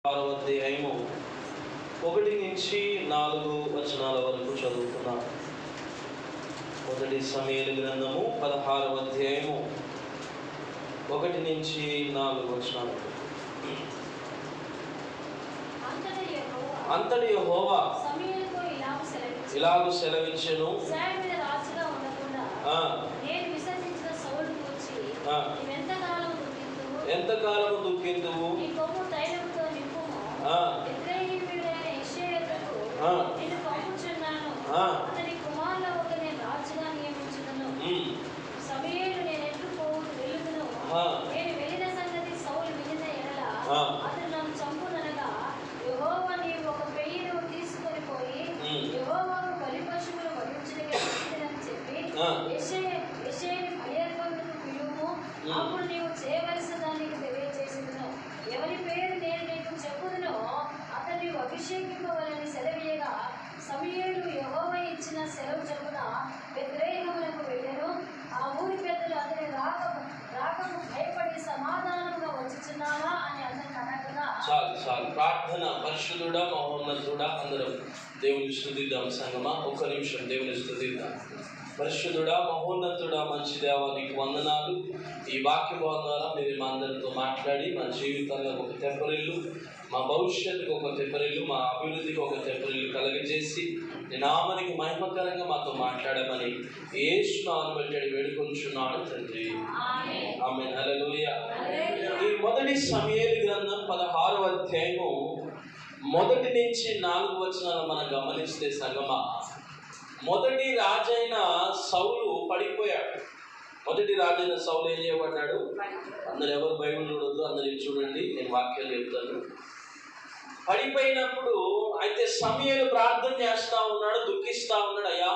అధ్యాయము 1 నుంచి 4 వచనాల వరకు చదువుతున్నాం. మొదటి సమూయేలు గ్రంథము 16వ అధ్యాయము 1 నుంచి 4 వచనాలు. అంతటి యెహోవా ఇలాగు సెలవిచ్చెను, ఎంతకాలము దుఃఖింతువు? అప్పుడు నీవు చేయవలసిన దానికి తెలియజేసిందును. ఎవరి పేరు నేను నీకు చెప్పుదునో అతను నీవు అభిషేకింపవలని సెలవీయగా, సమూయేలు యెహోవా ఇచ్చిన సెలవు చొప్పున బెత్లెహేమునకు వెళ్ళెను. ఆ ఊరి పెద్దలు అతని రాకకు భయపడి సమాధానంగా వచ్చుచున్నావా అని అతను అడగగా, చాలు ప్రార్థన. పరిశుద్ధుడా, మహోన్నతుడా, అందరం దేవుని స్తుతిద్దాం. సంగమా ఒక్క నిమిషం దేవుని స్తుతిద్దాం. పరిశుద్ధుడా, మహోన్నతుడా, మంచి దేవా, నీకు వందనాలు. ఈ వాక్య ద్వారా మీరు మా అందరితో మాట్లాడి మా జీవితంలో ఒక తెప్పరిల్లు, మా భవిష్యత్తుకు ఒక తెప్పరిల్లు, మా అభివృద్ధికి ఒక తెప్పరిల్లు కలగజేసి నీ నామానికి మహిమకరంగా మాతో మాట్లాడమని యేసు నామమున బట్టి వేడుకొంచున్నాను తండ్రి, ఆమేన్. హల్లెలూయా. ఈ మొదటి సమూయేలు గ్రంథం 16వ అధ్యాయము 1 నుంచి 4 వచనాలు మనం గమనిస్తే సంగమా, మొదటి రాజైన సౌలు పడిపోయాడు. మొదటి రాజైన సౌలు ఏం చేయబడ్డాడు? అందరు ఎవరు బైబిల్ చూడొద్దు, అందరికి చూడండి, నేను వాక్యాలు చెప్తాను. పడిపోయినప్పుడు అయితే సమూయేలు ప్రార్థన చేస్తా ఉన్నాడు, దుఃఖిస్తా ఉన్నాడు. అయ్యా,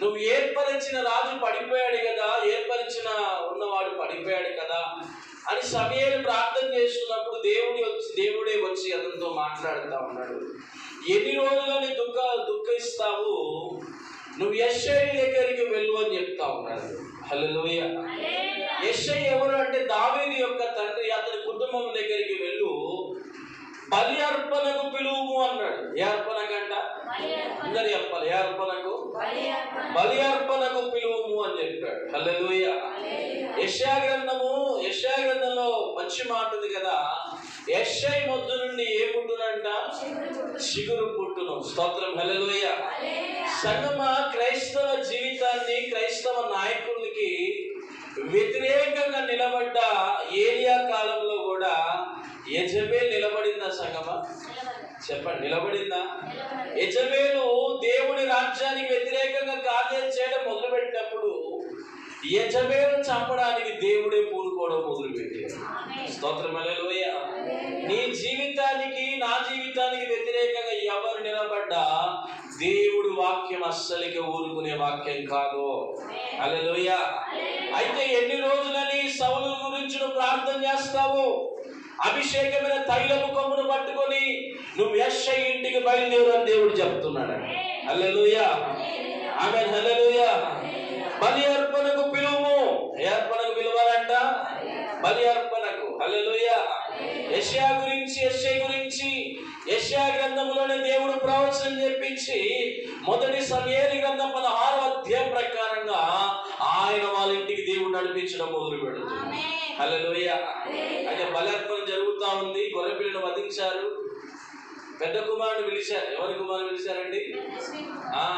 నువ్వు ఏర్పరిచిన రాజు పడిపోయాడు కదా, ఏర్పరిచిన ఉన్నవాడు పడిపోయాడు కదా అని సమూయేలు ప్రార్థన చేస్తున్నప్పుడు దేవుడే వచ్చి అతనితో మాట్లాడుతూ ఉన్నాడు. ఎన్ని రోజులని దుఃఖిస్తావు, నువ్వు యెషయి దగ్గరికి వెళ్ళు అని చెప్తా ఉన్నాడు. హల్లెలూయా. యెషయి ఎవరు అంటే దావీదు యొక్క తండ్రి. అతని కుటుంబం దగ్గరికి వెళ్ళు, బలి అర్పణకు పిలువు అన్నాడు. ఏ అర్పణకంట? అందరు చెప్పాలి. ఏ అర్పణకు? బలి అర్పణకు పిలువు అని చెప్పాడు. హల్లెలూయా. యెషయా గ్రంథంలో మంచి మాట ఉంది కదా, యెషయి మొద్దు నుండి ఏ పుట్టునంట? చిగురు పుట్టును. స్తోత్రం. హల్లెలూయా. సంగమ క్రైస్తవ జీవితాన్ని, క్రైస్తవ నాయకులకి వ్యతిరేకంగా నిలబడ్డ ఏలియా కాలంలో కూడా యెజబెల్ నిలబడిందా సంగమ? చెప్పండి, నిలబడిందా? యెజబెలు దేవుని రాజ్యానికి వ్యతిరేకంగా కార్యాలు చేయడం మొదలుపెట్టినప్పుడు యెజబెలు చంపడానికి దేవుడే పూనుకోవడం మొదలుపెట్టాడు. స్తోత్రం. హల్లెలూయా. నీ జీవితానికి, నా జీవితానికి వ్యతిరేకంగా ఎవరు నిలబడ్డా దేవుడు వాక్యం అస్సలికి ఊరుకునే వాక్యం కాదు. హల్లెలూయా. అయితే ఎన్ని రోజులని సౌలు గురించి నువ్వు ప్రార్థన చేస్తావు? అభిషేకమైన తైలము కొమ్మును పట్టుకొని నువ్వు యెషయి ఇంటికి బయలుదేరు అని దేవుడు చెప్తున్నాడు. హల్లెలూయా. ఆమేన్. హల్లెలూయా. బలి అర్పణకు పిలువు. ఏ అర్పణకు పిలవాలంట? బలి అర్పణకు. హల్లెలూయా. యెషయా గురించి యెషయా గ్రంథంలోనే దేవుడు ప్రవచనం చెప్పించి మొదటి సమూయేలు గ్రంథం 16వ అధ్యాయం ప్రకారంగా ఆయన వాళ్ళ ఇంటికి దేవుడు నడిపించడం మొదలు పెడుతుంది. హల్లెలూయా. అయితే బలి అర్పణ జరుగుతూ ఉంది. గొర్రెపిల్లను వధించారు. పెద్ద కుమారుడు పిలిచారు. ఎవరి కుమారుడు పిలిచారండి?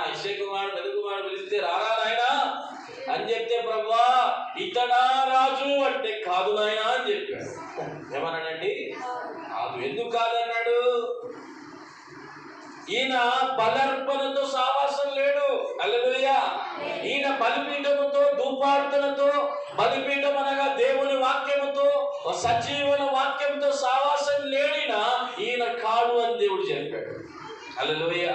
యెషయా కుమారుడు, పెద్ద కుమారుడు పిలిస్తే రారా నాయనా అని చెప్తే, ప్రభువా ఇతడా రాజు అంటే, కాదు నాయనా అని చెప్పాడు. ఏమన్నాడండి? కాదు. ఎందుకు కాదన్నాడు? ఈయన బలర్పణతో సావాసం లేడు. హల్లెలూయా. ఈయన బలిపీఠముతో, ధూపార్పణతో, బలిపీఠం అనగా దేవుని వాక్యముతో, సజీవన వాక్యంతో సావాసం లేడిన ఈయన కాడు అని దేవుడు చెప్పాడు. హల్లెలూయా.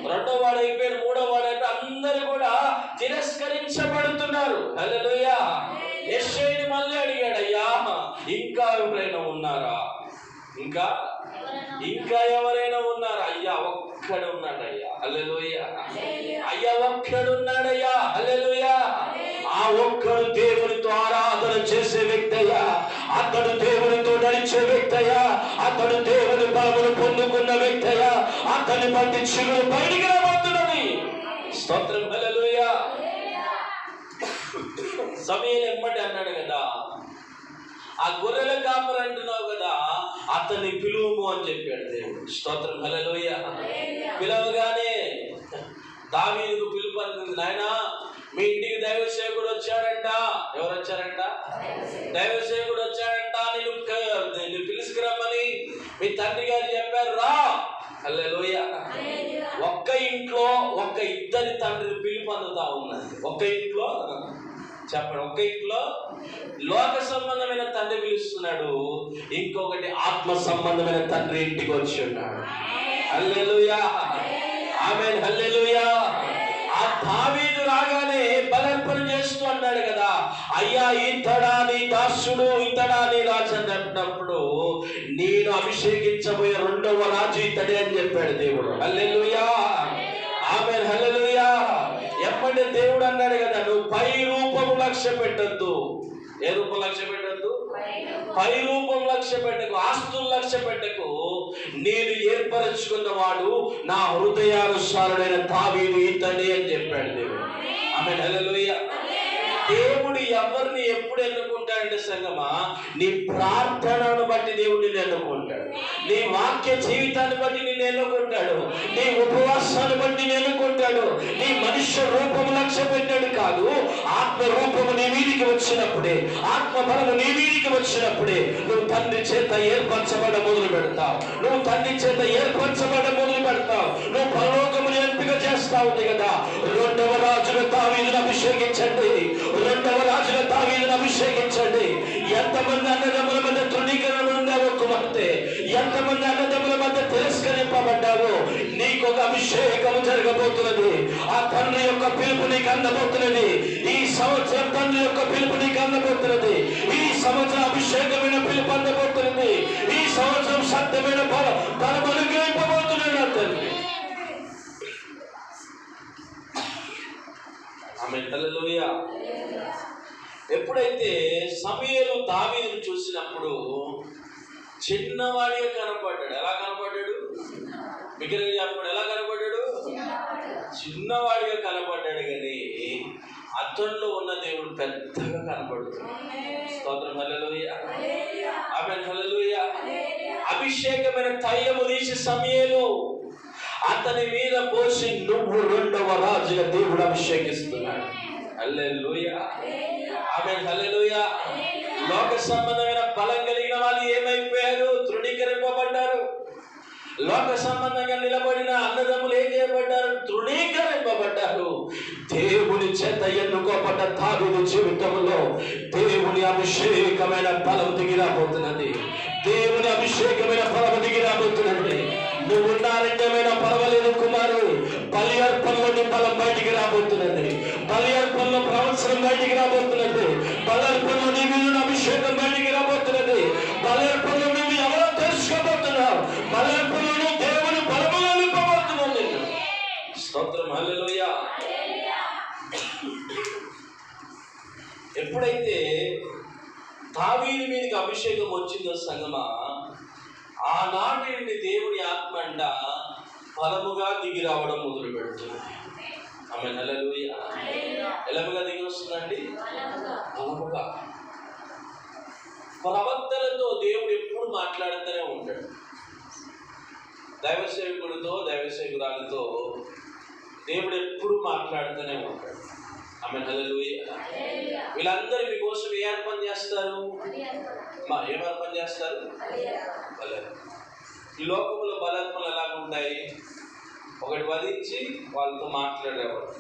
రెండో వాడు అయిపోయాడు. మూడో వాడు అంటే అందరూ కూడా తిరస్కరించబడుతున్నారు. హల్లెలూయా. యెషయిని మళ్ళీ అడిగాడు, అయ్యా ఇంకా ఎవరైనా ఉన్నారా? ఇంకా ఎవరైనా ఉన్నారా? అయ్యా ఒక్కడు ఉన్నాడయ్యా. హల్లెలూయా. అయ్యా ఒక్కడున్నాడయ్యా. హల్లెలూయా. ఆ ఒక్కడు దేవునితో ఆరాధన చేసే వ్యక్తి అయ్యా. అతడు దేవునితో నడిచే వ్యక్తి అయ్యా. అతడు దేవుని ఫలమును పొందుకున్న వ్యక్తి అయ్యా, అతని బట్టి చిగురు బయటికి రాబోతున్నది. స్తోత్రం, హల్లెలూయా. సమూయేలు ఎమ్మటి అన్నాడు కదా, ఆ గొర్రెల కాపరి అంటున్నావు కదా, అతన్ని పిలువము అని చెప్పాడు దేవుడు. స్తోత్రం, హల్లెలూయా. పిలవగానే దావీదుకు పిలుపు అంది, నాయనా మీ ఇంటికి దైవ సేవకుడు వచ్చాడంట. ఎవరు వచ్చారంట? దైవ సేవకుడు వచ్చాడంట, నేను పిలుచుకురమ్మని మీ తండ్రి గారు చెప్పారు, రా. హల్లెలూయా. ఒక్క ఇంట్లో ఒక్క ఇద్దరి తండ్రి పిలుపు అందుతా ఉన్నది. ఒక్క ఇంట్లో చెప్పండి, ఒక్క ఇంట్లో లోక సంబంధమైన తండ్రి పిలుస్తున్నాడు, ఇంకొకటి ఆత్మ సంబంధమైన తండ్రి ఇంటికి వచ్చి ఉన్నాడు. హల్లెలూయా, ఆమేన్, హల్లెలూయా. ఆ దావీదు రాగానే బలర్పణ చేస్తూ అన్నాడు కదా, అయ్యా ఇతడా నీ దాసుడు, ఇతడా నీ రాజు అని చెప్పినప్పుడు, నేను అభిషేకించబోయే రెండవ రాజు ఇతడే అని చెప్పాడు దేవుడు. హల్లెలూయా, ఆమేన్, హల్లెలూయా. ఎప్పటి దేవుడు అన్నాడు కదా, నువ్వు పై రూపము లక్ష్య పెట్టద్దు. ఏ రూపం లక్ష్య పెట్టద్దు? పై రూపం లక్ష్య పెట్టకు, ఆస్తులు లక్ష్య పెట్టకు. నేను ఏర్పరచుకున్నవాడు నా హృదయానుసారుడైన దావీదు ఇతడే అని చెప్పాడు దేవుడు. ఆమేన్, హల్లెలూయా. దేవుడు ఎవరిని ఎప్పుడు ఎన్నుకుంటాడంటే సంగమా, నీ ప్రార్థనను బట్టి దేవుడు నిన్ను ఎన్నుకుంటాడు, నీ వాక్య జీవితాన్ని బట్టి నిన్ను ఎన్నుకుంటాడు, నీ ఉపవాసాన్ని బట్టి నిన్ను ఎన్నుకుంటాడు. నీ మనుష్య రూపము లక్ష్య పెట్టాడు కాదు, ఆత్మ రూపము నీ వీధికి వచ్చినప్పుడే, ఆత్మ బలము నీ వీధికి వచ్చినప్పుడే నువ్వు తండ్రి చేత ఏర్పరచబడ మొదలు పెడతావు. నువ్వు తండ్రి చేత ఏర్పరచబడ మొదలు పెడతావు. నువ్వు పరలోకముని ఎంపిక చేస్తా ఉంది కదా. రెండవ రాజుగా దావీదును అభిషేకించండి, రెండవ రాజుగా దావీదును అభిషేకించండి. ఎంతమంది అన్నదమ్ముల మధ్య తృణీకరణ ఉందావో కుమార్తె, ఎంతమంది అన్నదమ్ముల మధ్య తిరస్కరింపబడ్డావో, నీకు ఒక అభిషేకం జరగబోతున్నది. ఆ తండ్రి యొక్క పిలుపు నీకు అందబోతున్నది. ఈ సంవత్సరం తండ్రి యొక్క పిలుపు నీకు అందబోతున్నది. ఈ సంవత్సరం అభిషేకమైన పిలుపు అందబోతున్నది. ఈ సంవత్సరం సత్యమైన బలం అనుగ్రహింపబోతున్నాడు ఆ తండ్రి. ఆమేన్, హల్లెలూయా. ఎప్పుడైతే సమూయేలు దావీదును చూసినప్పుడు చిన్నవాడిగా కనపడ్డాడు. ఎలా కనపడ్డాడు? బిగ్గరగా చెప్పాడు, ఎలా కనపడ్డాడు? చిన్నవాడిగా కనపడ్డాడు, కానీ అతనిలో ఉన్న దేవుడు పెద్దగా కనపడుతున్నాడు. స్తోత్రం, హల్లెలూయా, ఆమేన్, హల్లెలూయా. అభిషేకమైన తైలము తీసి సమూయేలు అతని మీద పోసి, నువ్వు రెండవ రాజుగా దేవుడు అభిషేకిస్తున్నాడు. హల్లెలూయా, ఆమేన్, హల్లెలూయా. లోక సంబంధమైన బలం కలిగిన వాళ్ళు ఏమైపోయారు? తృణీకరింపబడ్డారు. లోక సంబంధంగా నిలబడిన అన్నదమ్ములు ఏం చేయబడ్డారు? తృణీకరింపబడ్డారు. దేవుని చేత ఎన్నుకోబడ్డ దావీదు జీవితంలో దేవుని అభిషేకమైన బలం దిగి రాబోతున్నది. దేవుని అభిషేకమైన బలం దిగి రాబోతున్నది. నువ్వు ఉన్నారంటేమైనా పర్వాలేదు కుమారు, బలి అర్పణలో నీ బలం బయటికి రాబోతున్నది. బలి అర్పణలో ప్రవచనం బయటికి రాబోతున్నది. బలి అర్పణలో నీ మీద అభిషేకం బయటికి రాబోతున్నది. బలి అర్పణలో నువ్వు ఎవరో తెలుసుకోబోతున్నావు. బలి అర్పణలో దేవుని బలముగా నింపబోతున్నావు. స్తోత్రం, హల్లెలూయా. ఎప్పుడైతే దావీదు మీదకి అభిషేకం వచ్చిందో సంగమా, ఆనాటి నుండి దేవుని ఆత్మ అంట బలముగా దిగి రావడం మొదలు పెడుతుంది. ఆమేన్, హల్లెలూయా. ఎలాగా దిగి వస్తుందండి? బలముగా. ప్రవక్తలతో దేవుడు ఎప్పుడు మాట్లాడుతూనే ఉంటాడు. దైవ సేవకుడితో, దైవ సేవకురాలతో దేవుడు ఎప్పుడు మాట్లాడుతూనే ఉంటాడు. ఆమేన్, హల్లెలూయా. వీళ్ళందరూ మీకోసం ఏ అర్పణ చేస్తారు? ఏం అర్పణ చేస్తారు? ఈ లోకంలో బలాత్మలు ఎలా ఉంటాయి? ఒకటి వధించి వాళ్ళతో మాట్లాడేవాడు.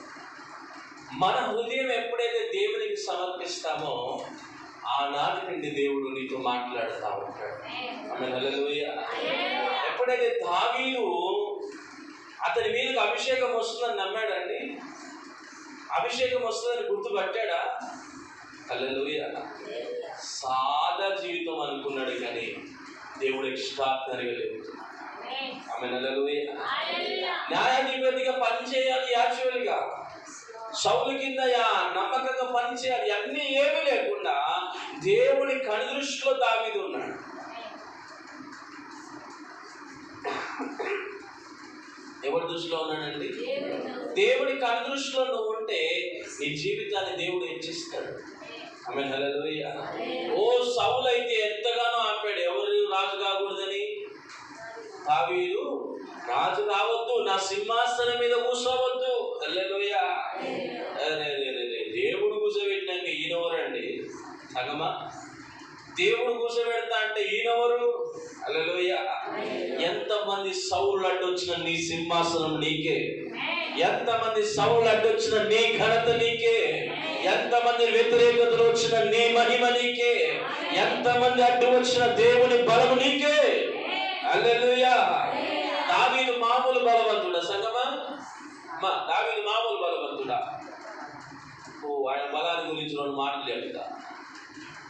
మన హృదయం ఎప్పుడైతే దేవునికి సమర్పిస్తామో ఆనాటి నుండి దేవుడు నీతో మాట్లాడుతూ ఉంటాడు. ఆమేన్, హల్లెలూయా. ఎప్పుడైతే దావీదు అతని మీదకి అభిషేకం వస్తుందని నమ్మాడండి, అభిషేకం వస్తుందని గుర్తుపట్టాడా? హల్లెలూయా. సాదా జీవితం అనుకున్నాడు, కానీ దేవుడు ఎక్స్ట్రాడినరీగా లేదు. ఆమేన్, హల్లెలూయా. న్యాయాధిపతిగా పనిచేయాలి, యాక్చువల్గా సౌలు కింద నమ్మకంగా పనిచేయాలి, అన్నీ ఏమీ లేకుండా దేవుని కనుదృష్టిలో దావీదు ఉన్నాడు. ఎవరి దృష్టిలో ఉన్నాడండి? దేవుడి కనుదృష్టిలో నువ్వు ఉంటే నీ జీవితాన్ని దేవుడు హెచ్చిస్తాడు. ఆమేన్, హల్లెలూయా. ఓ సౌలు అయితే ఎంతగానో ఆపాడు, ఎవరు రాజు కాకూడదని. దావీదు రాజు కావద్దు, నా సింహాసనం మీద కూర్చోవద్దు. హల్లెలూయా. దేవుడు కూర్చోబెట్టినాక ఈయనెవరండి? సగమా? దేవుడు కూర్చోబెడతా అంటే ఈయనెవరు? హల్లెలూయా. ఎంతమంది సౌలు అడ్డొచ్చిన నీ సింహాసనం నీకే, ఎంతమంది సౌలు అడ్డొచ్చిన నీ ఘనత నీకే, ఎంతమంది వ్యతిరేకతలు వచ్చిన నీ మహిమ నీకే, ఎంతమంది అడ్డు వచ్చిన దేవుని బలము నీకే. హల్లెలూయా. దావీదు మామూలు బలవంతుడా సంగమా? దావీదు మామూలు బలవంతుడా? ఆయన బలాన్ని గురించి రెండు మాటలు చెప్తా.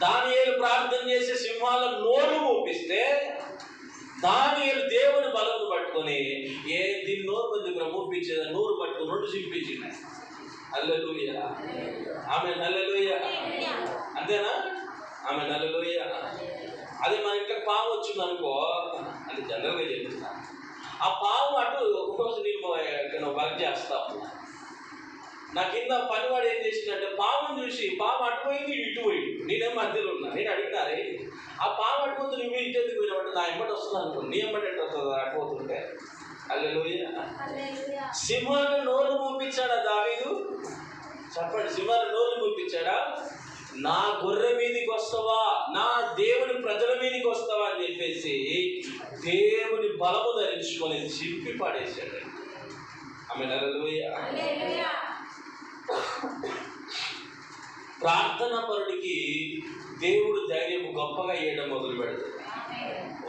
దానియేలు ప్రార్థన చేసి సింహాల నోరు మూపిస్తే దానియేలు దేవుని బలమును పట్టుకొని దీని నోరు మంది మూపించేది నోరు పట్టుకుని రెండు చింపించింది. హల్లెలూయా. ఆమేన్, హల్లెలూయా. అంతేనా? ఆమేన్, హల్లెలూయా. అదే మన ఇంట్లో పాము వచ్చింది అనుకో, అది జనరల్గా చెప్తున్నా. ఆ పాము అటు ఒకరోజు నేను వర్క్ చేస్తా ఉన్నా. నా కింద పనివాడు ఏం చేసిందంటే పాముని చూసి పాము అటుపోయింది ఇటు పోయింది, నేనేం మధ్యలో ఉన్నా. నేను అడిగినారే ఆ పాము అటుపోతుంది, నువ్వు ఇంటికి పోయినామంటే నా ఎమ్మటి వస్తుంది అనుకో. నీ ఎమ్మటి వస్తుంది అటుపోతుంటే. హల్లెలూయా. సింహాన్ని నోరు మూపించాడా దావీదు? చెప్పండి, సింహాన్ని నోరు మూపించాడా? నా గొర్రె మీదకి వస్తావా, నా దేవుని ప్రజల మీదకి వస్తావా అని చెప్పేసి దేవుని బలము ధరించుకొని చింపి పడేశాడు. ఆమేన్, హల్లెలూయా. ప్రార్థన పరుడికి దేవుడు ధైర్యము గొప్పగా ఇవ్వడం మొదలు పెడతాడు.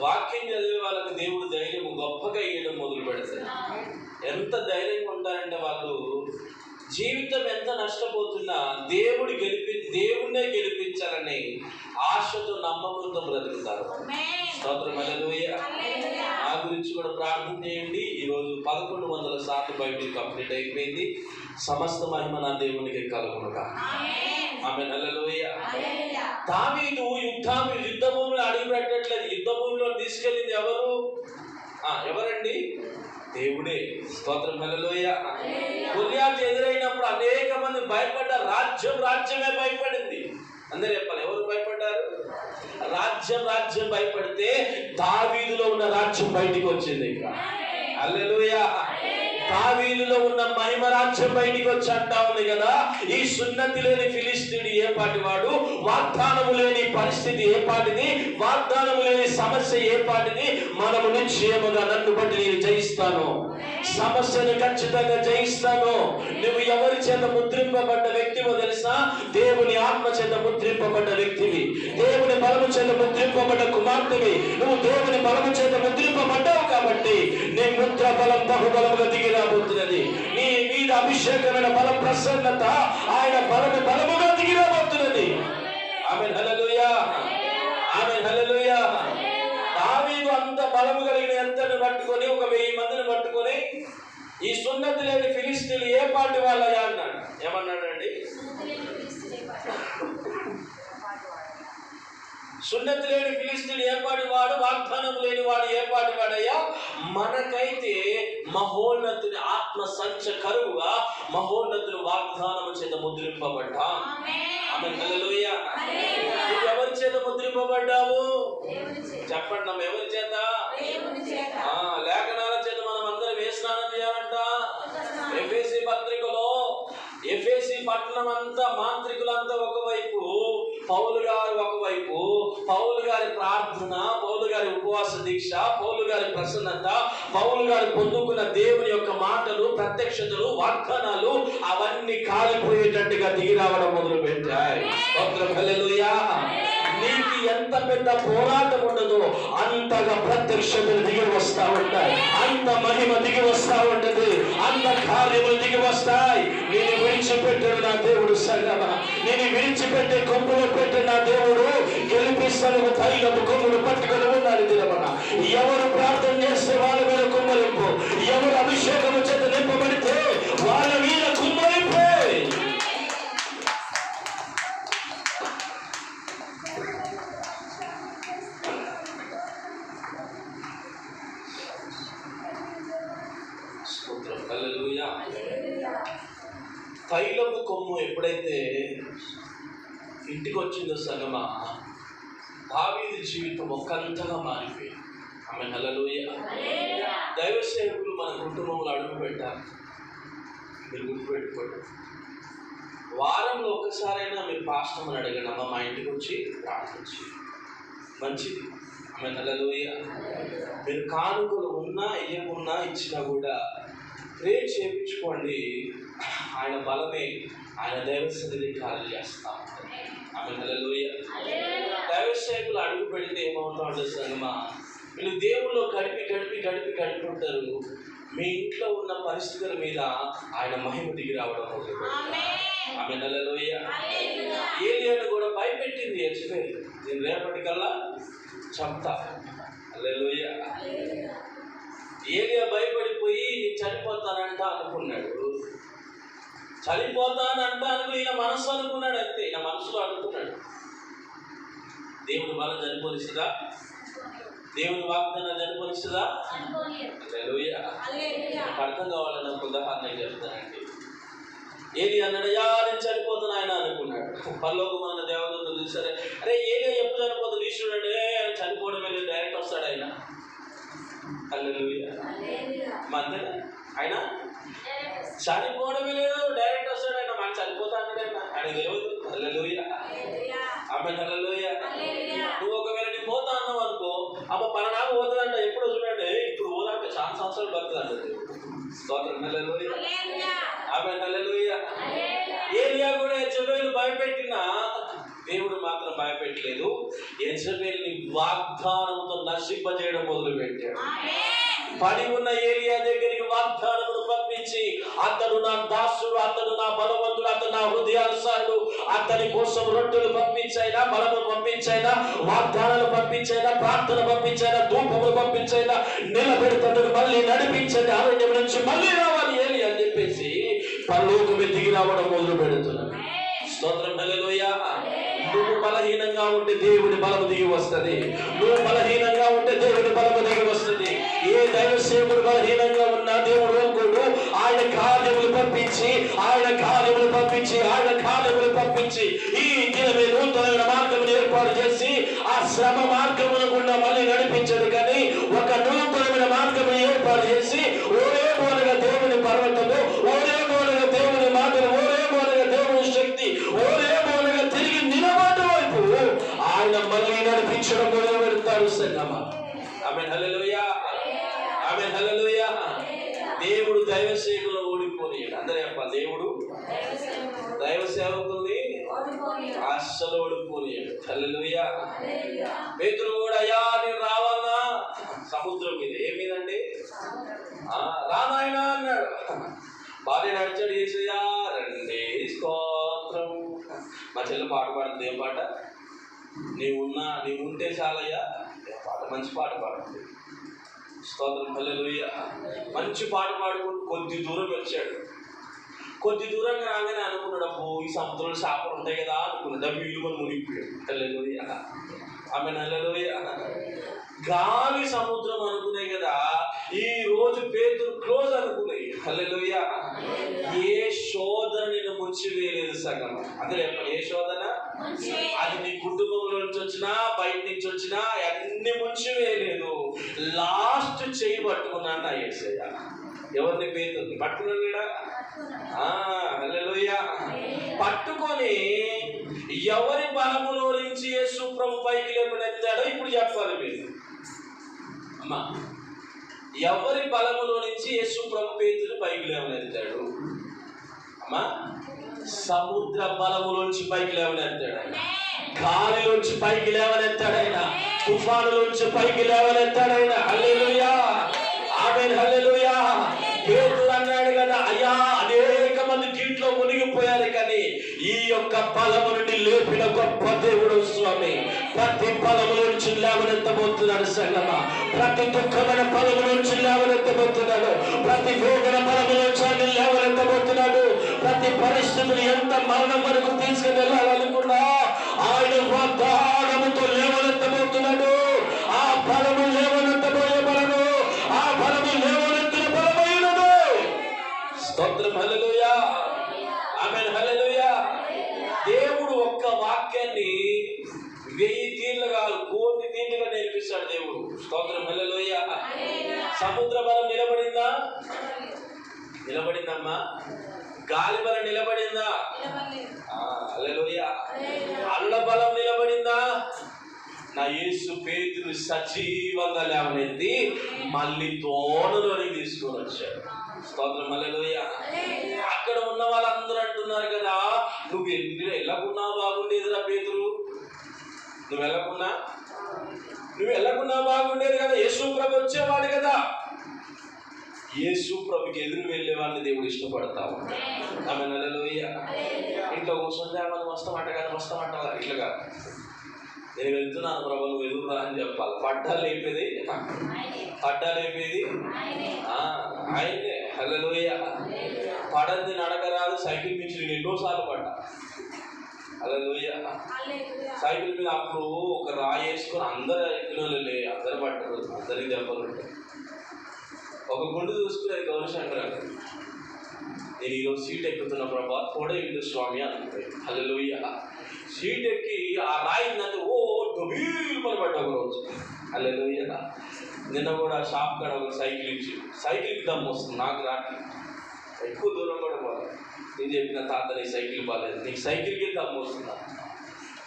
వాక్యం చదివే వాళ్ళకి దేవుడు ధైర్యము గొప్పగా ఇవ్వడం మొదలు పెడతాడు. ఎంత ధైర్యంగా ఉంటారంటే వాళ్ళు జీవితం ఎంత నష్టపోతున్నా దేవుణ్ణే గెలిపించాలని ఆశతో నమ్మకంతో బ్రతుకుతారు. స్తోత్రం, హల్లెలూయా. ఆ గురించి కూడా ప్రార్థన చేయండి. ఈరోజు 1100 సార్లు బైబిల్ కంప్లీట్ అయిపోయింది. సమస్త మహిమ నా దేవునికి కలుగునుగా. ఆమేన్, హల్లెలూయా. దావీదు యుద్ధ భూమిలో అడుగు పెట్టట్లేదు. యుద్ధ భూమిలో తీసుకెళ్ళింది ఎవరండి? దేవుడే. స్తోత్రం, హల్లెలూయా. గొలియాతు ఎదురైనప్పుడు అనేక మంది భయపడ్డారు. రాజ్యమే భయపడింది. అందరూ చెప్పాలి, ఎవరు భయపడ్డారు? రాజ్యం భయపడితే దావీదులో ఉన్న రాజ్యం బయటికి వచ్చింది. ఇంకా హల్లెలూయా. దావీదులో ఉన్న మహిమ రాజ్యం బయటికి వచ్చి అంటా ఉంది కదా, ఈ సున్నతి లేని ఫిలిష్తీయుడు ఏ పాటి వాడు, వాగ్దానము లేని పరిస్థితి ఏ పాటిది, వాగ్దానము లేని సమస్య ఏ పాటిది, మనము నిశ్చయముగా నన్ను బట్టి నేను జయిస్తాను, సమస్యను ఖచ్చితంగా జయిస్తాను. నువ్వు ఎవరి చేత ముద్రింపబడ్డ వ్యక్తివో తెలుసా? దేవుని ఆత్మ చేత ముద్రింపబడ్డ వ్యక్తివి, దేవుని బలము చేత ముద్రింపబడ్డ కుమార్తెవి. నువ్వు దేవుని బలము చేత ముద్రింపబడ్డావు కాబట్టి నీ ముద్ర బలం బహుబలముగా దిగి రాబోతున్నది. నీ మీద అభిషేకమైన బల ప్రసన్నత ఆయన బలముగా దిగి రాబోతున్నది. ఆమేన్, హల్లెలూయా. ఆమేన్, హల్లెలూయా. దావీదు అంత బలము కలిగిన ఎంతని పట్టుకొని 1000 మందిని పట్టుకొని ఈ సున్నతి లేని ఫిలిష్తీయులు ఏ పార్టీ వాళ్ళయా అన్నాడు. ఏమన్నాడండి? సున్నతి లేని ఫిలిష్తీయుడు ఏ పాటి వాడు, వాగ్దానం లేని వాడు ఏ పాటి వాడయ్యా? మనకైతే మహోన్నతుని ఆత్మ సంచ కరువుగా మహోన్నతుని వాగ్దానము చేత ముద్రింపబడ్డా. ఆమేన్, హల్లెలూయా. నువ్వు ఎవరి చేత ముద్రింపబడ్డావు? చెప్పండి, నమ్మ ఎవరి చేత? లేఖనాల చేత మనం అందరం ఏ స్నానం చేయాలంట? ఎఫెసీ పత్రికలో ఎఫెసీ పట్టణం అంతా మాంత్రికులంతా ఒకవైపు, పౌలు గారు ఒకవైపు, పౌలు గారి ప్రార్థన, పౌలు గారి ఉపవాస దీక్ష, పౌలు గారి ప్రసన్నత, పౌలు గారు పొందుకున్న దేవుని యొక్క మాటలు, ప్రత్యక్షతలు, వాగ్దానాలు అవన్నీ కాలిపోయేటట్టుగా దిగి రావడం మొదలు పెట్టాయి. హల్లెలూయా. నీకు ఎంత పెద్ద పోరాటం ఉండదో అంతగా ప్రత్యక్షతలు దిగి వస్తా ఉంటాయి, అంత మహిమ దిగి వస్తా ఉంటది, అంత కార్యములు దిగి వస్తాయి. నేను విడిచిపెట్టాడు నా దేవుడు సంగమా, నేను విడిచిపెట్టే కొమ్ములు పెట్టిన నా దేవుడు గెలిపిస్తాను. తైలపు కొమ్ములు పట్టుకొని ఉన్నాడు దినమన. ఎవరు ప్రార్థన చేస్తే వాళ్ళ మీద కుమ్మరింపు, ఎవరు అభిషేకము చేత నింపబడితే వాళ్ళ మీద కుమ్మరింపే. తైలపు కొమ్ము ఎప్పుడైతే ఇంటికి వచ్చిందో సంగమా, దావీదు జీవితం ఒకంతగా మారిపోయింది. ఆమె హల్లెలూయా. దైవ సేవకులు మన కుటుంబంలో అడుగు పెట్టాలి. మీరు గుర్తుపెట్టుకోండి, వారంలో ఒక్కసారైనా మీరు పాస్టర్ని అడగండి, అమ్మ మా ఇంటికి వచ్చి ప్రార్థించి, మంచిది. ఆమె హల్లెలూయా. మీరు కానుకలు ఉన్నా ఇవ్వకున్నా ఇచ్చినా కూడా ప్రేర్ చేయించుకోండి. ఆయన బలమే ఆయన దైవసన్నిధి కార్యం చేస్తా ఉంటారు. ఆమె హల్లెలూయా. దైవ సేవకులు అడుగు పెడితే ఏమవుతా ఉంటుంది సంగమా, వీళ్ళు దేవుళ్ళు గడిపి ఉంటారు. మీ ఇంట్లో ఉన్న పరిస్థితుల మీద ఆయన మహిమ దిగి రావడం మొదలుపెడతారు. ఆమె హల్లెలూయా. ఏలియాను కూడా భయపెట్టింది యెజబెల్, నేను రేపటికల్లా చంపుతా. హల్లెలూయా. ఏలియా భయపడిపోయి చనిపోతానంట అనుకున్నాడు. ఈయన మనసు అనుకున్నాడు అంతే. ఈయన మనసులో అనుకున్నాడు. దేవుని బలం చనిపోనిస్తుందా? దేవుని వాగ్దానం చనిపోనిస్తుందా? హల్లెలూయా. నాకు అర్థం కావాలని ఒక ఉదాహరణ చెప్తానండి. ఏలి అన్నాడు, నేను చనిపోతాను ఆయన అనుకున్నాడు. పరలోకమైన దేవదూతలు చూసారే, అరే ఏలియా ఎప్పుడు చనిపోతుంది ఈశ్వరుడు, ఆయన చనిపోవడమే లేదు, డైరెక్ట్ వస్తాడు ఆయన. హల్లెలూయా. మధ్య ఆయన చనిపోవడమే లేదు, డైరెక్ట్ వస్తాడు ఆయన. మనం చనిపోతా అన్నాడు ఆయన తెలియదు. హల్లెలూయా. ఆమె హల్లెలూయా. నువ్వు ఒకవేళ నీ పోతా అన్నావు అనుకో, అమ్మ పలానాకు పోతుందంట, ఎప్పుడు చూడండి ఇప్పుడు పోదాంటే చాలా సంవత్సరాలు పడుతుందంట. స్తోత్రం. హల్లెలూయా. ఆమె హల్లెలూయా. ఏలియా కూడా యెజబెలు భయపెట్టినా దేవుడు మాత్రం భయపెట్టలేదు. యెజబెల్ని వాగ్దానంతో నశింపజేయడం మొదలుపెట్టాడు. పడి ఉన్న ఏలియా దగ్గరికి వాగ్దానమును పంపించి, అతడు నా దాసుడు, అతడు నా బలవంతుడు, అతడు నా హృదయానుసారుడు, అతని కోసం రొట్టెలు పంపించైనా, బలము పంపించైనా, వాగ్దానాలు పంపించైనా, ప్రార్థన పంపించైనా, ధూపములు పంపించైనా, నిలబెడతాడు, మళ్ళీ నడిపించండి, అరణ్యం నుంచి మళ్ళీ రావాలి ఏలి అని చెప్పేసి పరలోకమే దిగి రావడం మొదలు పెడుతున్నాడు. స్తోత్రం. హల్లెలూయా. నువ్వు బలహీనంగా ఉంటే దేవుని బలము దిగి వస్తుంది. నువ్వు బలహీనంగా ఉంటే దేవుని బలము దిగి వస్తుంది. ఏ దైవ సేవకుడు బలహీనంగా ఉన్నా దేవుడు ఒక్కడు ఆయన కార్యములు పంపించి ఈ దినమే నూతనమైన మార్గమును ఏర్పాటు చేసి ఆ శ్రమ మార్గమును గుండా మళ్ళీ నడిపించడు. కానీ ఒక నూతనమైన మార్గమును ఏర్పాటు చేసి ఓరే మోనగా దేవుని పర్వతము, ఓరే మోనగా దేవుని మాటలు, ఓరే మోనగా దేవుని శక్తి, ఓరే మోనగా తిరిగి నిలబడ్డ వైపు ఆయన మళ్ళీ నడిపించడం మొదలు పెడతాడు సంగమా. ఆమేన్. హల్లెలూయా. ఆమేన్. హల్లెలూయా. దేవుడు దైవ సేవకులను ఓడిపోయాడు. అందరూ చెప్పాలి, దేవుడు దైవ సేవకుల్ని అస్సలు ఓడిపోయాడు. హల్లెలూయా. పేతురు కూడా, అయ్యా నేను రావాలన్నా సముద్రం మీద, ఏ మీదండి రానాయనా అన్నాడు. భార్య నడిచాడు, యేసయ్యా రండి స్తోత్రం. మా చెల్లి పాట పాడుతుంది. ఏం పాట? నీవు ఉంటే చాలయ్యా. పాట మంచి పాట పాడుతుంది. స్తోత్రం. హల్లెలూయా. మంచి పాట పాడుకుంటూ కొద్ది దూరం వచ్చాడు. కొద్ది దూరంగా రాగానే అనుకున్నాడు, అబ్బో ఈ సముద్రంలో చేపలు ఉంటాయి కదా అనుకున్నాడు. వీళ్ళు కొని మునిగిపోయాడు. హల్లెలూయా. ఆమేన్. హల్లెలూయా. గాలి సముద్రం అనుకున్నాయి కదా, ఈ రోజు పేతురు క్లోజ్ అనుకున్నాయి. హల్లెలూయా. ఏ శోధన నేను ముంచివేయలేదు సగం. అందులో ఏ శోధన? అది నీ కుటుంబంలో నుంచి వచ్చినా, బయట నుంచి వచ్చినా అన్ని ముంచివేయలేదు. లాస్ట్ చెయ్యి పట్టుకున్నాను నా యేసయ్య. ఎవరిని? పేతురుని పట్టుకున్నాడా? హల్లెలూయా. పట్టుకొని ఎవరి బలములో నుంచి యేసు ప్రభు పైకి లేపనెత్తాడో ఇప్పుడు చెప్పాలి మీరు. అమ్మా, ఎవరి బలములో నుంచి యేసు ప్రభు పేతురు పైకి లేవనెత్తాడు? అమ్మా, సముద్ర బలములోంచి పైకి లేవనెత్తాడు ఆయన. గాలిలోంచి పైకి లేవనెత్తాడు ఆయన. తుఫానులోంచి పైకి లేవనెత్తాడు ఆయన. హల్లెలూయా. ఆమేన్. హల్లెలూయా. పేతురు అన్నాడు కదా, అయ్యా అనేక మంది దీంట్లో మునిగిపోయారు, కానీ ఈ యొక్క బలము నుండి లేపిన గొప్ప దేవుడు స్వామి. ప్రతి బలము నుంచి లేవనెత్తబోతున్నాడు సంగమా. ప్రతి దుఃఖమైన బలము నుంచి లేవనెత్తబోతున్నాడు. ప్రతి వేదన బలము నుంచి ఆయన లేవనెత్తబోతున్నాడు. ప్రతి పరిస్థితులు ఎంత మరణం వరకు తీసుకుని వెళ్ళాలనుకున్నా ఆయన వాగ్దానముతో లేవనెత్తబోతున్నాడు. ఆ బలము లేవనెత్తబోయే బలము, ఆ బలము లేవనెత్తిన బలమైనది. స్తోత్రం, హల్లెలూయా, ఆమేన్, హల్లెలూయా. దేవుడు ఒక్క వాక్యాన్ని 1000 తీర్లుగా 1,000,000 తీర్లుగా నేర్పిస్తాడు దేవుడు. స్తోత్రం, హల్లెలూయా. సముద్ర బలం నిలబడిందా? నిలబడిందమ్మా. గాలి బలం నిలబడిందా? హల్లెలూయా. అల్ల బలం నిలబడిందా? నా యేసు పేతురు సజీవంగా లేవనెత్తి మళ్ళీ తోటలోనికి తీసుకొని వచ్చాడు. స్తోత్రం, హల్లెలూయా. అక్కడ ఉన్న వాళ్ళందరూ అంటున్నారు కదా, నువ్వు వెళ్ళకున్నా బాగుండేదిరా పేతురు, నువ్వు వెళ్ళకున్నా బాగుండేది కదా, యేసు ప్రభు వచ్చేవాడు కదా. యేసు ప్రభుకి ఎదురు వెళ్ళే వాళ్ళని దేవుడు ఇష్టపడతావు. ఆమేన్, హల్లెలూయా. ఇంట్లో కూర్చొని మనం వస్తామంట కదా, వస్తామంటావా? ఇట్లా కాదు, నేను వెళ్తున్నాను ప్రభు, నువ్వు ఎదురురా అని చెప్పాలి. పడ్డాలు లేపేది ఆయనే. హల్లెలూయా. పడద్ది నడకరాదు, సైకిల్ మీద నేను ఎన్నోసార్లు పడ్డా. హల్లెలూయా. సైకిల్ మీద అప్పుడు ఒక రాయి వేసుకొని అందరూ ఎక్కినోళ్ళే, అందరు పడ్డారు, అందరికి దెబ్బలు ఉంటాయి. ఒక గుండు చూసుకునేది గౌరీశంకర్ గారు, నేను ఈరోజు సీట్ ఎక్కుతున్న ప్రభా తోడే ఇల్లు స్వామి అనుకుంటాయి. హల్లెలూయా. సీట్ ఎక్కి ఆ రాయిందంటే డొబీల్ పడ్డా ఒక రోజు. హల్లెలూయా. నిన్న కూడా షాప్ కాడ ఒక సైకిల్ ఇచ్చి, సైకిల్కి దమ్ము వస్తుంది, నాకు రాకి ఎక్కువ దూరం కూడా పోలేదు. నేను చెప్పిన తాత నీ సైకిల్ బాగాలేదు, నీకు సైకిల్కి దమ్ము వస్తుందా?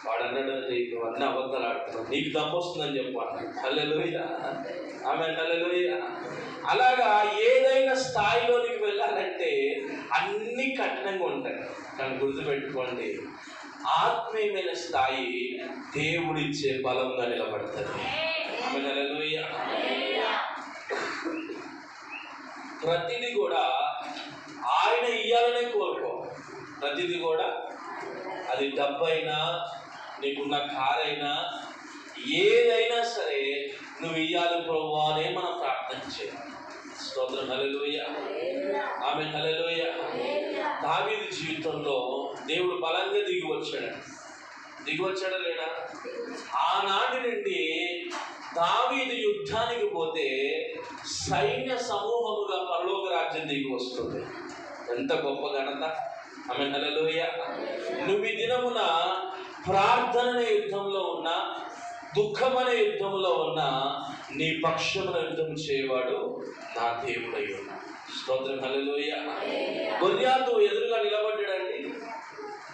వాడు అన్నాడు, నువ్వు అన్నీ అబద్ధాలు ఆడుతున్నావు, నీకు దమ్ము వస్తుందని చెప్పాను. హల్లెలూయా, ఆమేన్, హల్లెలూయా. అలాగా ఏదైనా స్థాయిలోనికి వెళ్ళాలంటే అన్నీ కఠినంగా ఉంటాయి. కానీ గుర్తుపెట్టుకోండి, ఆత్మీయమైన స్థాయి దేవుడిచ్చే బలంగా నిలబడుతుంది. ఆమేన్, హల్లెలూయా. ప్రతిదీ కూడా ఆయన ఇయ్యాలనే కోరుకో. ప్రతిదీ కూడా, అది డబ్బైనా, నీకున్న కారైనా, ఏదైనా సరే నువ్వు ఇయ్యాలి ప్రభువా అనే మనం ప్రార్థన చేయాలి. స్తోత్రం, హల్లెలూయా, ఆమేన్, హల్లెలూయా. దావీదు జీవితంలో దేవుడు బలంగా దిగి వచ్చాడా లేడా? ఆనాటి నుండి దావీదు యుద్ధానికి పోతే సైన్య సమూహముగా పరలోక రాజ్యం దిగి వస్తుంది. ఎంత గొప్ప ఘనత. ఆమేన్, హల్లెలూయా. నువ్వు ఈ దినమున ప్రార్థన యుద్ధంలో ఉన్నా, దుఃఖమనే యుద్ధంలో ఉన్నా, నీ పక్షమున యుద్ధం చేయవాడు నా దేవుడై ఉన్నాడు. స్తోత్రం, హల్లెలూయా. గొల్యాతు ఎదురుగా నిలబడ్డాడండి.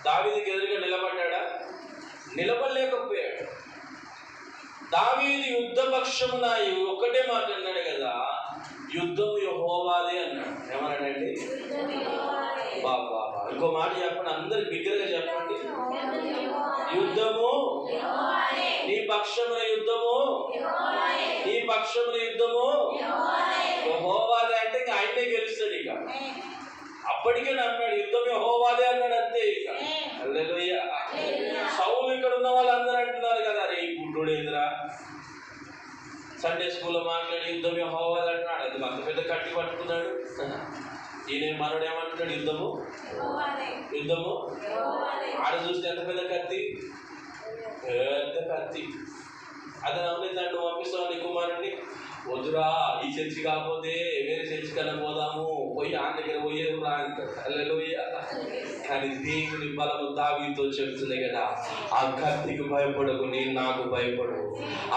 దావీదుకి ఎదురుగా నిలబడ్డాడా? నిలబడలేకపోయాడు. దావీదు యుద్ధ పక్షమున ఒక్కటే మాట అన్నాడు కదా, యుద్ధం యెహోవాదే అన్నాడు. ఏమన్నాడండి? బాబా, ఇంకో మాట చెప్పండి, అందరు బిగ్గరగా చెప్పండి. యుద్ధము నీ పక్షమున, యుద్ధము నీ పక్షమున, యుద్ధము యెహోవాదే అంటే ఇక ఆయనే గెలుస్తాడు. ఇక అప్పటికే నమ్మాడు, యుద్ధం యెహోవాదే అన్నాడు, అంతే. ఇక హల్లెలూయా. సౌలు ఇక్కడ ఉన్న వాళ్ళందరూ అంటున్నారు కదా, రే ఈ గుడ్డోడు ఎదురా సండే స్కూల్లో మాట్లాడి యుద్ధం యెహోవాదే అంటున్నాడు. అది అంత పెద్ద కట్టి పట్టుకున్నాడు. ఈయన మనడు ఏమంటున్నాడు? యుద్ధము ఆడ చూస్తే ఎంత పెద్ద కత్తి, పెద్ద కత్తి. అతను అవునంటే పంపిస్తావు నీ కుమారుడిని, వద్దురా ఈ చర్చి కాకపోతే వేరే చర్చి కన్నా పోదాము, పోయి ఆ దగ్గర పోయేది రా అంటాడు. హల్లెలూయా. కానీ దేవుని బలము దావీదుతో చెప్తుంది కదా, ఆ కత్తికి భయపడకు, నేను నాకు భయపడు.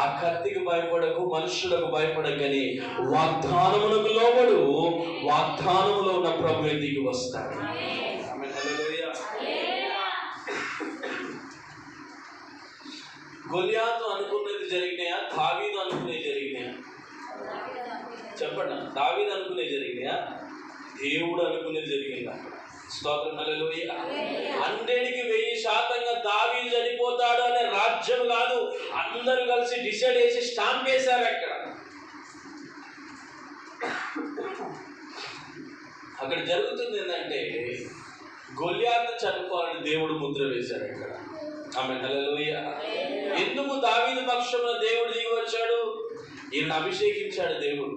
ఆ కత్తికి భయపడకు, మనుషులకు భయపడకని వాగ్దానములకు లోబడు, వాగ్దానములో ఉన్న ప్రభువే దిగి వస్తాడు. ఆమేన్, హల్లెలూయా. గొల్యాతు అనుకున్నది జరిగినాయా? దావీదు అనుకునేది జరిగినాయా? చెప్పండి. దావీదు అనుకునేది జరిగినాయా? దేవుడు అనుకునేది జరిగిందా? స్తోత్రం, హల్లెలూయా. 100కి 1000% దావీదు చనిపోతాడు అనే రాజ్యం కాదు, అందరూ కలిసి డిసైడ్ చేసి స్టాంప్ వేశారు అక్కడ. అక్కడ జరుగుతుంది ఏంటంటే, గొల్యాతు చనిపోవాలని దేవుడు ముద్ర వేశాడు అక్కడ. ఆమేన్, హల్లెలూయా. ఎందుకు దావీదు పక్షంలో దేవుడు దిగి వచ్చాడు? ఈయన అభిషేకించాడు దేవుడు.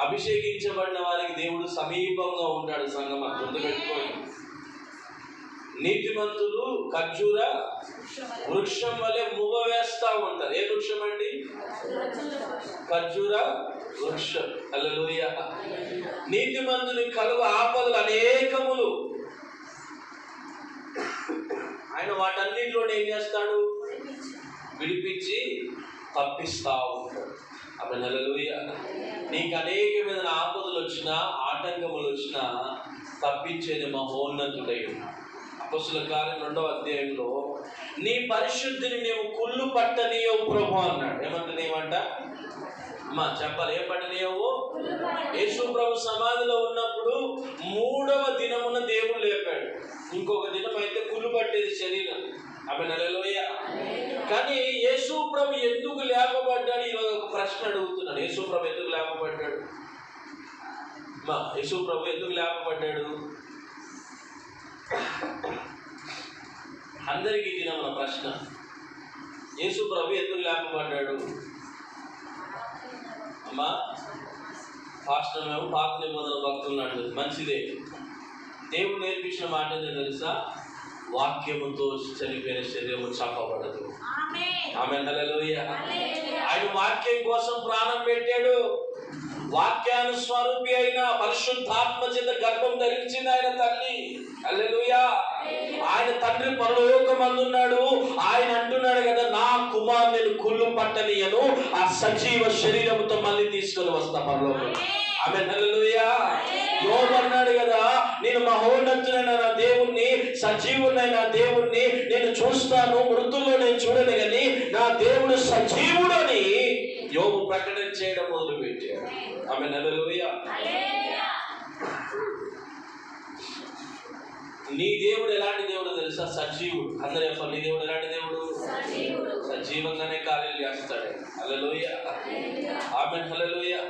అభిషేకించబడిన వారికి దేవుడు సమీపంగా ఉంటాడు. సంగమా గుర్తుపెట్టుకోండి. నీతిమంతులు ఖర్జూర వృక్షం వలె మువ్వ వేస్తా ఉంటారు. ఏ వృక్షం అండి? ఖర్జూర వృక్షం. హల్లెలూయా. నీతిమంతుని కలుగు ఆపదలు అనేకములు. ఆయన వాటన్నిటిలో ఏం చేస్తాడు? విడిపించి తప్పిస్తా ఉంటాడు. అప్పుడు హల్లెలూయా. నీకు అనేకమైన ఆపదలు వచ్చినా, ఆటంకములు వచ్చినా తప్పించేది మహోన్నతుడై ఉన్నాడు. అపొస్తలుల కార్యం 2వ అధ్యాయంలో నీ పరిశుద్ధిని నీవు కుళ్ళు పట్టనీయవు ప్రభు అన్నాడు. ఏమంటనేమంట? అమ్మా చెప్పాలి, ఏం పట్టనీయవు? యేసు ప్రభు సమాధిలో ఉన్నప్పుడు 3వ దినమున దేవుడు లేపాడు. ఇంకొక దినం అయితే కుళ్ళు పట్టేది శరీరం. ఆమె హల్లెలూయా. కానీ యేసు ప్రభు ఎందుకు లేపబడ్డాడు? ఈరోజు ఒక ప్రశ్న అడుగుతున్నాడు. యేసు ప్రభు ఎందుకు లేపబడ్డాడు? యేసు ప్రభు ఎందుకు లేపబడ్డాడు? అందరికీ ఇది మన ప్రశ్న. యేసు ప్రభు ఎందుకు లేపబడ్డాడు? అమ్మా పాస్టర్ మేము పాత నిబంధన భక్తులు అంటుంది, మంచిదే. దేవుడు నేర్పించిన మాట ఏంటో తెలుసా? వాక్యముతో చనిపోయిన శరీరము చంపబడదు. ఆమేన్ హల్లెలూయా. ఆయన వాక్యం కోసం ప్రాణం పెట్టాడు. వాక్యానుస్వరూపి అయిన పరిశుద్ధాత్మ చేత గర్భం ధరించింది ఆయన తల్లి. హల్లెలూయా. ఆయన తండ్రి పరలోకమందున్నాడు. ఆయన అంటున్నాడు కదా, నా కుమారుని కుళ్ళు పట్టనీయను, ఆ సజీవ శరీరముతో మళ్ళీ తీసుకొని వస్తా పరలోకం. ఆమేన్ హల్లెలూయా. యోబు అన్నాడు కదా, నేను మహోన్నతుడైన నా దేవుణ్ణి, సజీవుడైన దేవుణ్ణి నేను చూస్తాను, మృతుల్లో నేను చూడను కానీ నా దేవుడు సజీవుడని యోబు ప్రకటన చేయడం మొదలు పెట్టాడు. ఆమేన్ హల్లెలూయా. నీ దేవుడు ఎలాంటి దేవుడు తెలుసా? సజీవుడు. అందరూ చెప్పాలి, నీ దేవుడు ఎలాంటి దేవుడు? సజీవంగానే కార్యాలు చేస్తాడు. హల్లెలూయా. ఆమేన్ హల్లెలూయా.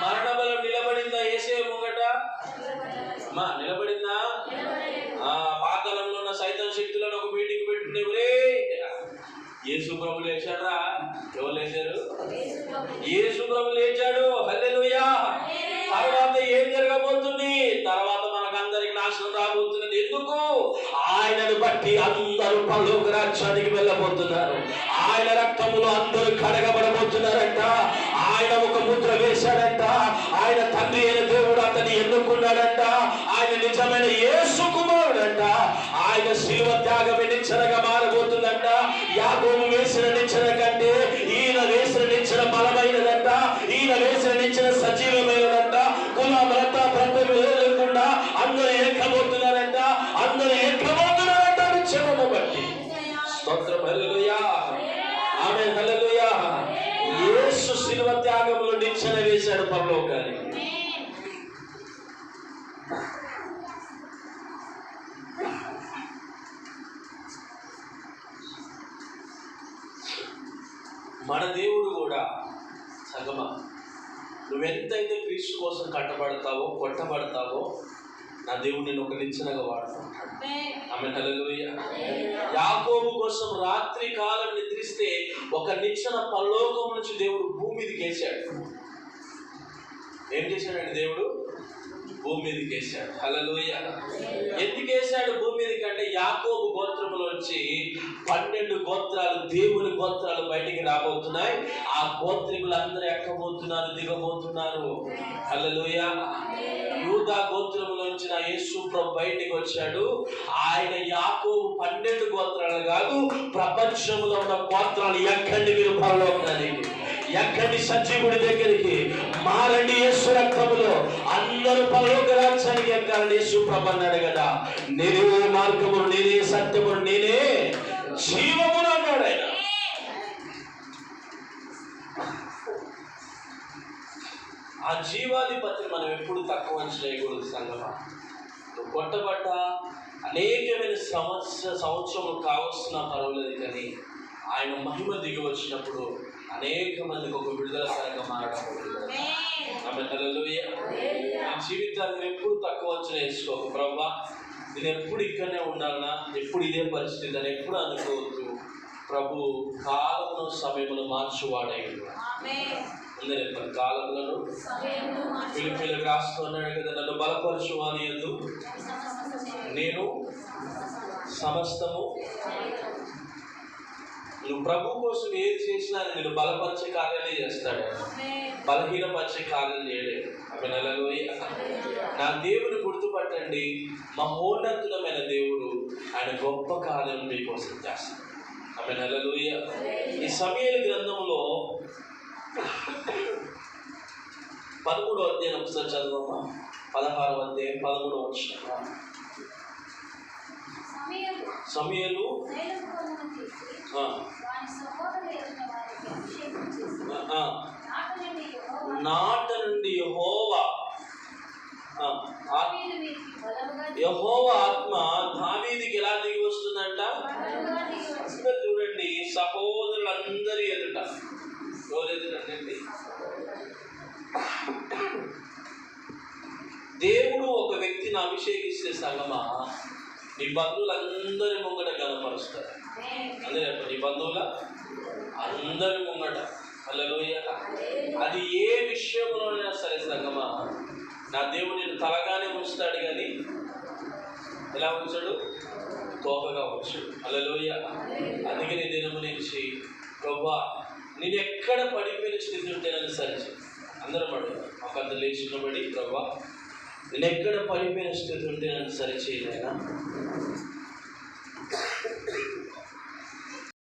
మరణ బలం నిలబడిందా యేసయ్య ముంగట? నిలబడిందా? పాతాళంలో ఉన్న సైతం శక్తులను ఒక మీటింగ్ పెట్టుకునే యేసు ప్రభు లేచాడా? ఎవరు లేచారు? యేసు ప్రభు లేచాడు. హల్లెలూయా. తర్వాత ఏం జరగబోతుంది? తర్వాత మనకందరికి నాశనం రాబోతున్నది. ఎందుకు? ఆయనను బట్టి అందరూ పరలోక రాజ్యానికి వెళ్ళబోతున్నారు. ఆయన రక్తములో అందరూ కడగబడబోతున్నారంట. ఆయన ఒక ముద్ర వేశాడంట. ఆయన తండ్రి అయిన దేవుడు అతన్ని ఎన్నుకున్నాడంట. ఆయన నిజమైన యేసు కుమారుడంట. ఆయన శిలువ త్యాగమే నిచ్చెనగా మారబోతుందంట. యాకోబు వేసిన నిచ్చెన కంటే ఈయన వేసిన నిచ్చెన బలమైనదంట. ఈయన వేసిన నిచ్చెన సజీవమైనదంట. కుల మత ప్రాంతం లేకుండా అందరూ ఎక్కబోతున్నారంట. అందరూ ఎక్కబోతున్నారంట నిచ్చెనను బట్టి. స్తోత్రం. హల్లెలూయా. ఆమేన్ హల్లెలూయా. యేసు శిలువ త్యాగంలో నిచ్చెన వేశాడు పరలోకానికి. మన దేవుడు కూడా సంగమా, నువ్వెంతైతే క్రీస్తు కోసం కట్టబడతావో, కొట్టబడతావో, నా దేవుడు నేను ఒక నిచ్చెనగా వాడుకుంటాడు. ఆమేన్ హల్లెలూయా. యాకోబు కోసం రాత్రి కాలం నిద్రిస్తే ఒక నిచ్చెన పరలోకం నుంచి దేవుడు భూమి మీదకి వేశాడు. ఏం చేశాడండి దేవుడు? భూమి మీదకి వేశాడు. హల్లెలూయా. ఎందుకు వేశాడు భూమి మీదకి అంటే, యాకోబు గోత్రములో వచ్చి 12 గోత్రాలు, దేవుని గోత్రాలు బయటికి రాబోతున్నాయి. ఆ గోత్రికులందరూ ఎక్కబోతున్నారు, దిగబోతున్నారు. హల్లెలూయా. యూదా గోత్రములోంచి నా యేసు ప్రభు బయటికి వచ్చాడు. ఆయన యాకోబు 12 గోత్రాలు కాదు, ప్రపంచంలో ఉన్న గోత్రాలు ఎక్కండి మీరు పరలోకానికి, ఎక్కండి సజీవుడి దగ్గరికి, మారండి యేసు రక్తములో, అందరూ పరలోక రాజ్యానికి ఎక్కాలని యేసు ప్రభు అన్నాడు కదా. నేనే మార్గము, నేనే సత్యము, నేనే జీవమును అన్నాడు ఆయన. ఆ జీవాధిపతిని మనం ఎప్పుడు తక్కువ చేయకూడదు సంగమా. నువ్వు కొట్టబడ్డా అనేకమైన సంవత్సరములు కావస్తున్నా పర్వాలేదు, కానీ ఆయన మహిమ దిగి వచ్చినప్పుడు అనేక మందికి ఒక విడుదల కరంగా మారడం. ఆమేన్ హల్లెలూయా. నీ జీవితాన్ని ఎప్పుడు తక్కువ అంచనా వేసుకోకు. ప్రభువా, నేను ఎప్పుడు ఇక్కడనే ఉండాలన్నా, ఎప్పుడు ఇదే పరిస్థితి అని ఎప్పుడు అనుకోవద్దు. ప్రభు కాలమును సమయమును మార్చువాడే. అందరూ కాలములను ఫిలిప్పీయులకు రాస్తున్నాడు కదా, నన్ను బలపరచు అని యందు నేను సమస్తము నువ్వు ప్రభు కోసం ఏది చేసినా నేను బలపరిచే కార్యాలే చేస్తాడు, బలహీనపరిచే కార్యం చేయలేడు. ఆమె హల్లెలూయా. నా దేవుని గుర్తుపట్టండి, మహోన్నతమైన దేవుడు, ఆయన గొప్ప కార్యం మీకోసం చేస్తాడు. ఆమె హల్లెలూయా. ఈ సమూయేలు గ్రంథంలో 13వ అధ్యాయం ఒకసారి చదవమ్మా. 16వ అధ్యాయం 13వ వచనం. సమూయేలు నాట నుండి యెహోవా ఆత్మ దావీదుకి ఎలా దిగి వస్తుందంట? చూడండి, సహోదరులందరి ఎదుట. ఎవరు ఎదుటండి? దేవుడు ఒక వ్యక్తిని అభిషేకిస్తే సంగమా, నీ బంధువులందరి ముంగట గణపరుస్తారు. అందరూ నీ బంధువుల అందరి ముంగట. హల్లెలూయా. అది ఏ విషయంలోనైనా సరే సంగమా, నా దేవుడు నేను తలగానే ఉంచుతాడు, కానీ ఎలా ఉంచాడు? తోకగా ఉంచాడు. హల్లెలూయా. అందుకని దినము నుంచి ప్రభువా, నేను ఎక్కడ పడిపోయిన స్థితి ఉంటే నన్ను సరిచే. అందరం పడు ఒక అంత లేచినబడి, ప్రభువా నేను ఎక్కడ పడిపోయిన స్థితి ఉంటే నన్ను సరిచేయలేనా?